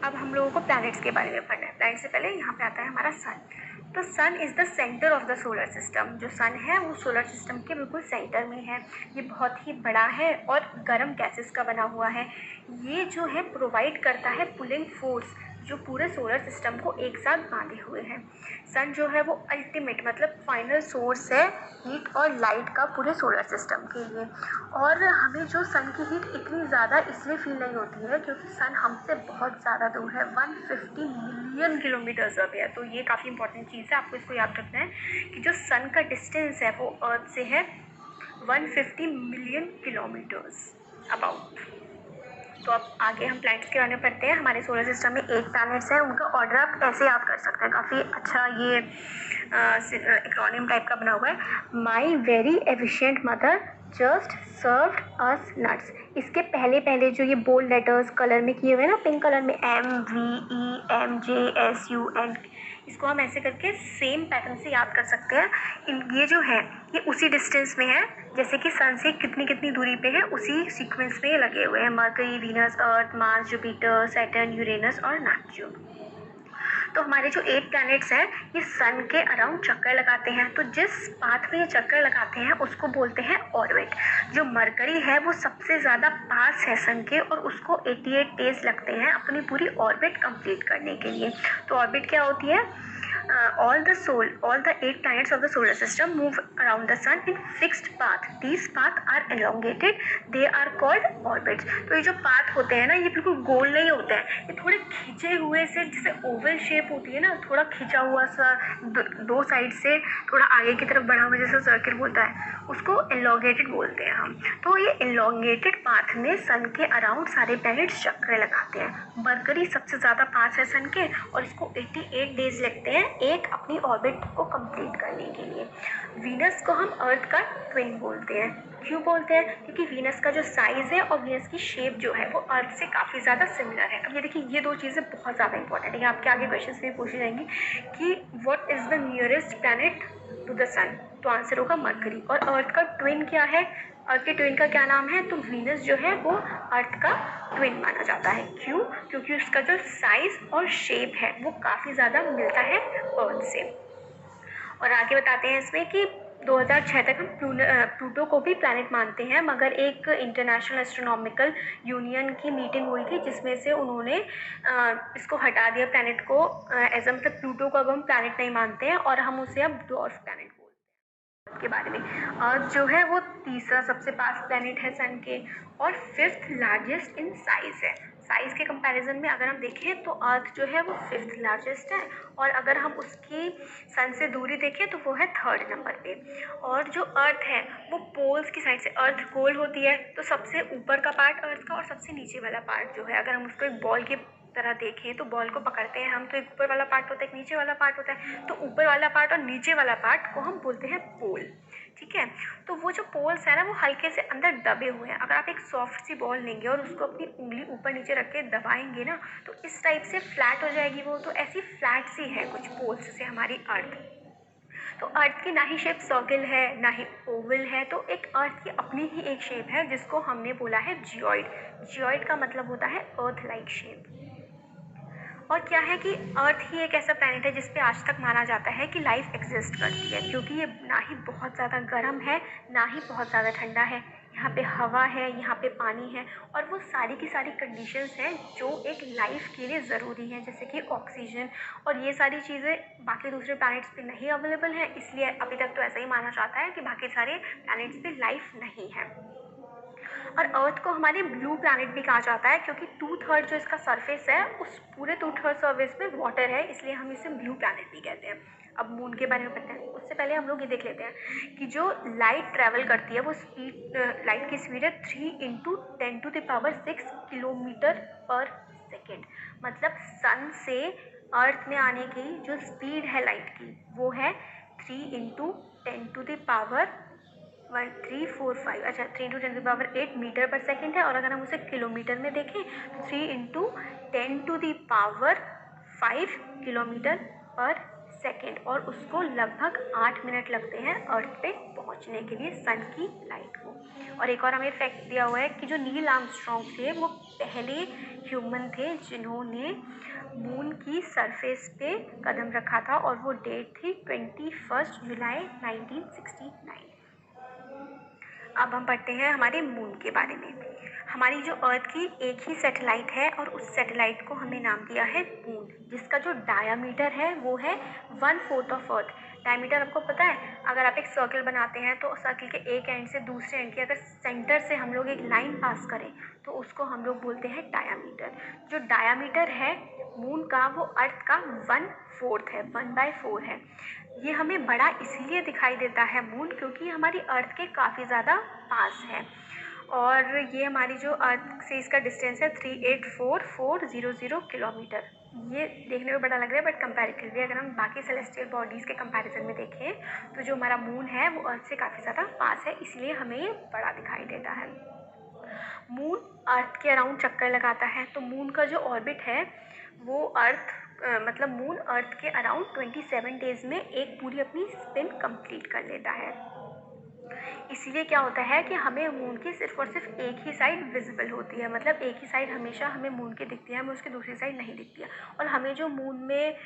अब हम लोगों को प्लैनेट्स के बारे में पढ़ना है। प्लैनेट से पहले यहाँ पे आता है हमारा सन। तो sun is the centre of the solar system. जो सन है वो सोलर सिस्टम के बिल्कुल सेंटर में है। ये बहुत ही बड़ा है और गर्म गैसेस का बना हुआ है। ये जो है प्रोवाइड करता है पुलिंग फोर्स, जो पूरे सोलर सिस्टम को एक साथ बांधे हुए हैं। सन जो है वो अल्टीमेट मतलब फाइनल सोर्स है हीट और लाइट का पूरे सोलर सिस्टम के लिए। और हमें जो सन की हीट इतनी ज़्यादा इसलिए फील नहीं होती है क्योंकि सन हमसे बहुत ज़्यादा दूर है, 150 मिलियन किलोमीटर्स अवे है। तो ये काफ़ी इंपॉर्टेंट चीज़ है, आपको इसको याद रखना है कि जो सन का डिस्टेंस है वो अर्थ से है 150 मिलियन किलोमीटर्स अबाउट। तो अब आगे हम प्लैनेट्स के बारे में पढ़ते हैं। हमारे सोलर सिस्टम में 8 प्लैनेट्स हैं, उनका ऑर्डर आप ऐसे याद कर सकते हैं। काफ़ी अच्छा ये एक्रोनिम टाइप का बना हुआ है। My very efficient mother just served us nuts. इसके पहले पहले जो ये बोल्ड लेटर्स कलर में किए हुए हैं ना, पिंक कलर में, MVEMJSUN, इसको हम ऐसे करके सेम पैटर्न से याद कर सकते हैं। ये जो है ये उसी डिस्टेंस में है जैसे कि सन से कितनी कितनी दूरी पे है, उसी सीक्वेंस में ये लगे हुए हैं। मरकरी, वीनस, अर्थ, मार्स, जुपिटर, सैटर्न, यूरेनस और नेपच्यून। तो हमारे जो 8 प्लैनेट्स हैं ये सन के अराउंड चक्कर लगाते हैं। तो जिस पाथ में ये चक्कर लगाते हैं उसको बोलते हैं ऑर्बिट। जो मरकरी है वो सबसे ज़्यादा पास है सन के और उसको 88 डेज लगते हैं अपनी पूरी ऑर्बिट कंप्लीट करने के लिए। तो ऑर्बिट क्या होती है? all the 8 planets of the solar system move around the sun in fixed path. These paths are elongated, they are called orbits. तो ये जो पाथ होते हैं ना ये बिल्कुल गोल नहीं होते हैं, ये थोड़े खिंचे हुए से, जैसे ओवल शेप होती है ना, थोड़ा खिंचा हुआ सा, दो साइड से थोड़ा आगे की तरफ बढ़ा हुआ जैसा सर्किल बोलता है, उसको एलोंगेटेड बोलते हैं हम। तो ये एलोंगेटेड पाथ में सन के अराउंड सारे प्लैनेट्स चक्कर लगाते हैं। मरकरी सबसे ज़्यादा पास है सन के और इसको 88 डेज लगते हैं एक अपनी ऑर्बिट को कंप्लीट करने के लिए। वीनस को हम अर्थ का ट्विन बोलते हैं। क्यों बोलते हैं? क्योंकि वीनस का जो साइज़ है और वीनस की शेप जो है वो अर्थ से काफ़ी ज़्यादा सिमिलर है। अब ये देखिए, ये दो चीज़ें बहुत ज़्यादा इंपॉर्टेंट है। आपके आगे क्वेश्चन में पूछी जाएंगी कि what is the nearest planet to the sun, तो आंसर होगा मरकरी। और अर्थ का ट्विन क्या है? अर्थ के ट्विन का क्या नाम है? तो वीनस जो है वो अर्थ का ट्विन माना जाता है। क्यों? क्योंकि उसका जो साइज और शेप है वो काफ़ी ज़्यादा मिलता है अर्थ से। और आगे बताते हैं इसमें कि 2006 तक हम प्लूटो को भी प्लैनेट मानते हैं, मगर एक इंटरनेशनल एस्ट्रोनॉमिकल यूनियन की मीटिंग हुई थी जिसमें से उन्होंने इसको हटा दिया प्लैनेट को। एज मतलब प्लूटो को अब हम प्लैनेट नहीं मानते हैं और हम उसे अब ड्वार्फ प्लैनेट बोलते हैं। के बारे में, अर्थ जो है वो तीसरा सबसे पास प्लैनेट है सन के और 5th लार्जेस्ट इन साइज है। साइज के कंपैरिजन में अगर हम देखें तो अर्थ जो है वो 5th लार्जेस्ट है और अगर हम उसकी सन से दूरी देखें तो वो है 3rd नंबर पे। और जो अर्थ है वो पोल्स की साइड से, अर्थ गोल होती है तो सबसे ऊपर का पार्ट अर्थ का और सबसे नीचे वाला पार्ट जो है, अगर हम उसको एक बॉल की तरह देखें तो बॉल को पकड़ते हैं हम, तो एक ऊपर वाला पार्ट होता है, एक नीचे वाला पार्ट होता है। तो ऊपर वाला पार्ट और नीचे वाला पार्ट को हम बोलते हैं पोल। ठीक है, तो वो जो पोल्स है ना वो हल्के से अंदर दबे हुए हैं। अगर आप एक सॉफ्ट सी बॉल लेंगे और उसको अपनी उंगली ऊपर नीचे रख के दबाएंगे ना तो इस टाइप से फ्लैट हो जाएगी वो। तो ऐसी फ्लैट सी है कुछ पोल्स से हमारी अर्थ। तो अर्थ की ना ही शेप सर्किल है ना ही ओवल है, तो एक अर्थ की अपनी ही एक शेप है जिसको हमने बोला है जियोइड। जियोइड का मतलब होता है अर्थ लाइक शेप। और क्या है कि अर्थ ही एक ऐसा प्लैनेट है जिस पे आज तक माना जाता है कि लाइफ एग्जिस्ट करती है, क्योंकि ये ना ही बहुत ज़्यादा गर्म है ना ही बहुत ज़्यादा ठंडा है। यहाँ पे हवा है, यहाँ पे पानी है और वो सारी की सारी कंडीशंस हैं जो एक लाइफ के लिए ज़रूरी हैं, जैसे कि ऑक्सीजन। और ये सारी चीज़ें बाकी दूसरे प्लैनेट्स पे नहीं अवेलेबल है, इसलिए अभी तक तो ऐसा ही माना जाता है कि बाकी सारे प्लैनेट्स पे लाइफ नहीं है। और अर्थ को हमारे ब्लू प्लैनेट भी कहा जाता है क्योंकि 2/3 जो इसका सरफेस है उस पूरे 2/3 सरफेस में वाटर है, इसलिए हम इसे ब्लू प्लैनेट भी कहते हैं। अब मून के बारे में पढ़ते हैं। उससे पहले हम लोग ये देख लेते हैं कि जो लाइट ट्रैवल करती है वो स्पीड, लाइट की स्पीड है 3 × 10⁶ किलोमीटर पर सेकेंड। मतलब सन से अर्थ में आने की जो स्पीड है लाइट की वो है 3 × 10⁵ अच्छा 3 × 10⁸ मीटर पर सेकेंड है। और अगर हम उसे किलोमीटर में देखें तो 3 × 10⁵ किलोमीटर पर सेकेंड। और उसको लगभग 8 मिनट लगते हैं अर्थ पे पहुंचने के लिए सन की लाइट को। और एक और हमें फैक्ट दिया हुआ है कि जो नील आर्मस्ट्रॉन्ग थे वो पहले ह्यूमन थे जिन्होंने मून की सरफेस पे कदम रखा था, और वो डेट थी 21 जुलाई 1969। अब हम पढ़ते हैं हमारे मून के बारे में। हमारी जो अर्थ की एक ही सैटेलाइट है और उस सैटेलाइट को हमने नाम दिया है मून, जिसका जो डायामीटर है वो है 1/4 ऑफ अर्थ। डायमीटर आपको पता है, अगर आप एक सर्कल बनाते हैं तो सर्कल के एक एंड से दूसरे एंड के अगर सेंटर से हम लोग एक लाइन पास करें तो उसको हम लोग बोलते हैं डायामीटर। जो डायामीटर है मून का वो अर्थ का 1/4 है, 1/4 है। ये हमें बड़ा इसीलिए दिखाई देता है मून क्योंकि हमारी अर्थ के काफ़ी ज़्यादा पास है, और ये हमारी जो अर्थ से इसका डिस्टेंस है 384,400 किलोमीटर। ये देखने में बड़ा लग रहा है, बट कंपैरेटिवली अगर हम बाकी सेलेस्टियल बॉडीज़ के कंपैरिजन में देखें तो जो हमारा मून है वो अर्थ से काफ़ी ज़्यादा पास है, इसलिए हमें ये बड़ा दिखाई देता है। मून अर्थ के अराउंड चक्कर लगाता है, तो मून का जो ऑर्बिट है वो मतलब मून अर्थ के अराउंड 27 डेज़ में एक पूरी अपनी स्पिन कंप्लीट कर लेता है। इसीलिए क्या होता है कि हमें मून की सिर्फ और सिर्फ एक ही साइड विजिबल होती है, मतलब एक ही साइड हमेशा हमें मून की दिखती है, हमें उसकी दूसरी साइड नहीं दिखती है। और हमें जो मून में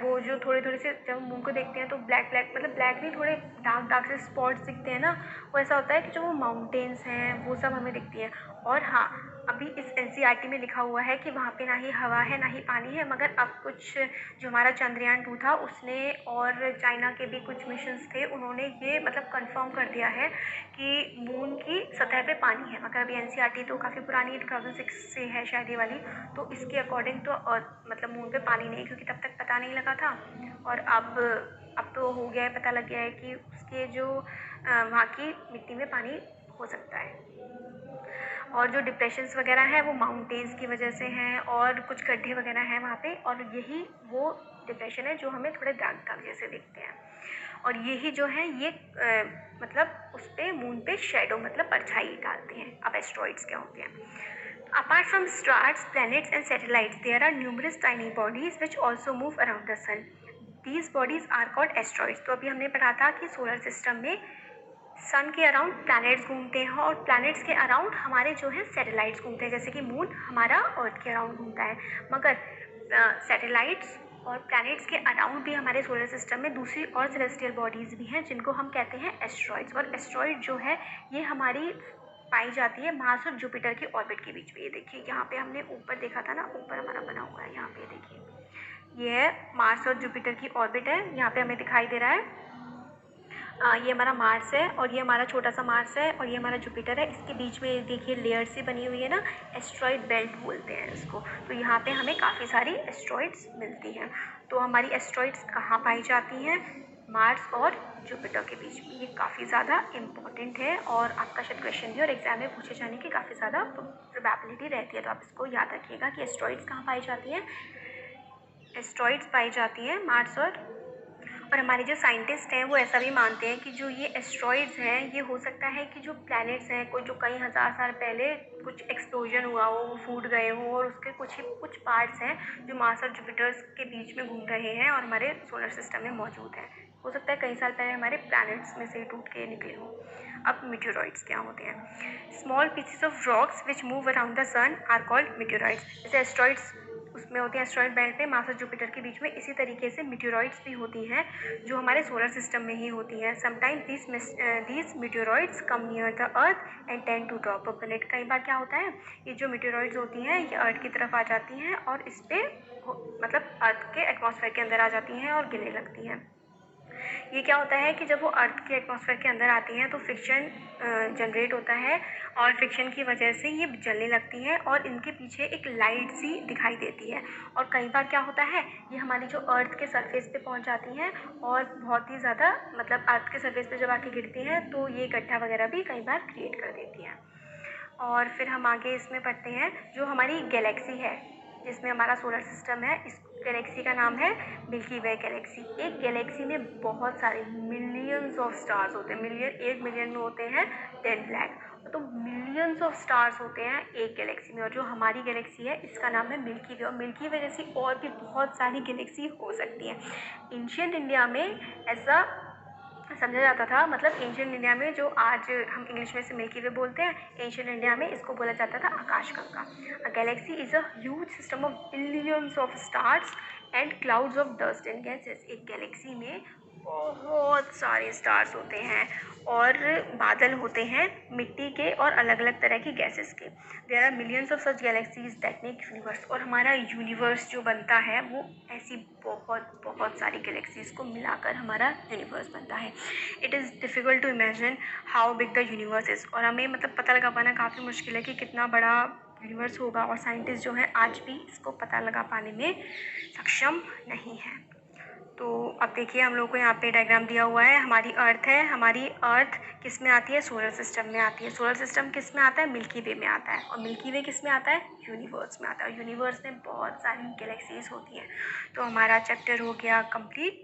वो जो थोड़े थोड़े से जब मून को देखते हैं तो ब्लैक ब्लैक, मतलब ब्लैक नहीं, थोड़े डार्क डार्क से स्पॉट्स दिखते हैं ना, वो ऐसा होता है कि जो वो माउंटेन्स हैं वो सब हमें दिखती हैं। और हाँ, अभी इस NCERT में लिखा हुआ है कि वहाँ पे ना ही हवा है ना ही पानी है, मगर अब कुछ जो हमारा चंद्रयान 2 था उसने और चाइना के भी कुछ मिशंस थे, उन्होंने ये मतलब कंफर्म कर दिया है कि मून की सतह पे पानी है। मगर अभी NCERT तो काफ़ी पुरानी 2006 से है शायद ये वाली, तो इसके अकॉर्डिंग तो मतलब मून पे पानी नहीं, क्योंकि तब तक पता नहीं लगा था। और अब तो हो गया है, पता लग गया है कि उसके जो वहाँ की मिट्टी में पानी हो सकता है। और जो डिप्रेशंस वगैरह हैं वो माउंटेन्स की वजह से हैं, और कुछ गड्ढे वगैरह हैं वहाँ पे, और यही वो डिप्रेशन है जो हमें थोड़े दाग दाग जैसे दिखते हैं। और यही जो है ये मतलब उस पर मून पे शेडो मतलब परछाई डालते हैं। अब एस्ट्रॉइड्स क्या होते हैं? Apart from stars, planets and satellites, there are numerous tiny bodies which also move around the sun. These bodies are called asteroids. तो अभी हमने पढ़ा था कि सोलर सिस्टम में सन के अराउंड प्लैनेट्स घूमते हैं, और प्लैनेट्स के अराउंड हमारे जो है सैटेलाइट्स घूमते हैं, जैसे कि मून हमारा अर्थ के अराउंड घूमता है। मगर सैटेलाइट्स और प्लैनेट्स के अराउंड भी हमारे सोलर सिस्टम में दूसरी और सेलेस्टियल बॉडीज़ भी हैं जिनको हम कहते हैं एस्ट्रॉइड्स। और एस्ट्रॉइड जो है ये हमारी पाई जाती है मार्स और जुपिटर के ऑर्बिट के बीच में। ये देखिए यहाँ पे हमने ऊपर देखा था ना, ऊपर हमारा बना हुआ है, यहाँ पे देखिए ये है मार्स और जुपिटर की ऑर्बिट है, यहाँ पे हमें दिखाई दे रहा है। ये हमारा मार्स है और ये हमारा छोटा सा मार्स है और ये हमारा जुपिटर है। इसके बीच में देखिए लेयर सी बनी हुई है ना, एस्ट्रॉइड बेल्ट बोलते हैं इसको। तो यहाँ पे हमें काफ़ी सारी एस्ट्रॉइड्स मिलती हैं। तो हमारी एस्ट्रॉइड्स कहाँ पाई जाती हैं? मार्स और जुपिटर के बीच में। ये काफ़ी ज़्यादा इम्पॉर्टेंट है और आपका शायद क्वेश्चन भी और एग्जाम में पूछे जाने की काफ़ी ज़्यादा प्रोबेबिलिटी रहती है। तो आप इसको याद रखिएगा कि एस्ट्रॉइड्स कहाँ पाई जाती हैं। एस्ट्रॉइड्स पाई जाती हैं मार्स और हमारे जो साइंटिस्ट हैं वो ऐसा भी मानते हैं कि जो ये एस्ट्रॉइड्स हैं ये हो सकता है कि जो प्लैनेट्स हैं कोई जो कई हज़ार साल पहले कुछ एक्सप्लोजन हुआ हो, वो फूट गए हों और उसके कुछ पार्ट्स हैं जो मार्स और जुपिटर्स के बीच में घूम रहे हैं और हमारे सोलर सिस्टम में मौजूद हैं। हो सकता है कई साल पहले हमारे प्लैनेट्स में से टूट के निकले हों। अब मीटेओरॉइड्स क्या होते हैं? Small pieces of rocks which move around the sun are called meteoroids. जैसे एस्ट्रॉइड्स उसमें होती हैं एस्ट्रॉइड बेल्ट में मार्स और जुपिटर के बीच में, इसी तरीके से मीटेओरॉइड्स भी होती हैं जो हमारे सोलर सिस्टम में ही होती हैं। Sometimes these meteoroids come near the earth and tend to drop a planet. कई बार क्या होता है, ये जो मीटेओरॉइड्स होती हैं ये अर्थ की तरफ आ जाती हैं और इस पर मतलब अर्थ के एटमॉस्फेयर के अंदर आ जाती हैं और गिरने लगती हैं। ये क्या होता है कि जब वो अर्थ के एटमॉस्फेयर के अंदर आती हैं तो फ्रिक्शन जनरेट होता है और फ्रिक्शन की वजह से ये जलने लगती हैं और इनके पीछे एक लाइट सी दिखाई देती है। और कई बार क्या होता है, ये हमारी जो अर्थ के सरफेस पे पहुंच जाती हैं और बहुत ही ज़्यादा मतलब अर्थ के सरफेस पे जब आके गिरती हैं तो ये गड्ढा वगैरह भी कई बार क्रिएट कर देती हैं। और फिर हम आगे इसमें पढ़ते हैं जो हमारी गैलेक्सी है जिसमें हमारा सोलर सिस्टम है, इस गैलेक्सी का नाम है मिल्की वे गैलेक्सी। एक गैलेक्सी में बहुत सारे मिलियंस ऑफ स्टार्स होते हैं, एक मिलियन में होते हैं 10 लाख, तो मिलियंस ऑफ स्टार्स होते हैं एक गैलेक्सी में। और जो हमारी गैलेक्सी है इसका नाम है मिल्की वे, और मिल्की वे जैसी और भी बहुत सारी गैलेक्सी हो सकती हैं। एंशिएंट इंडिया में ऐसा समझा जाता था। मतलब एंशिएंट इंडिया में, जो आज हम इंग्लिश में से मिल्की वे बोलते हैं, एंशिएंट इंडिया में इसको बोला जाता था आकाशगंगा। A galaxy is a huge system of billions of stars and clouds of dust and gases. एक गैलेक्सी में बहुत सारे स्टार्स होते हैं और बादल होते हैं मिट्टी के और अलग अलग तरह की गैसेस के। There are millions of such galaxies that make universe. और हमारा यूनिवर्स जो बनता है वो ऐसी बहुत बहुत सारी गैलेक्सीज को मिलाकर हमारा यूनिवर्स बनता है। It is difficult to imagine how big the universe is. और हमें मतलब पता लगा पाना काफ़ी मुश्किल है कि कितना बड़ा यूनिवर्स होगा, और साइंटिस्ट जो हैं आज भी इसको पता लगा पाने में सक्षम नहीं है। तो अब देखिए हम लोग को यहाँ पे डायग्राम दिया हुआ है। हमारी अर्थ है, हमारी अर्थ किस में आती है? सोलर सिस्टम में आती है। सोलर सिस्टम किस में आता है? मिल्की वे में आता है। और मिल्की वे किस में आता है? यूनिवर्स में आता है। और यूनिवर्स में बहुत सारी गैलेक्सीज होती हैं। तो हमारा चैप्टर हो गया कंप्लीट।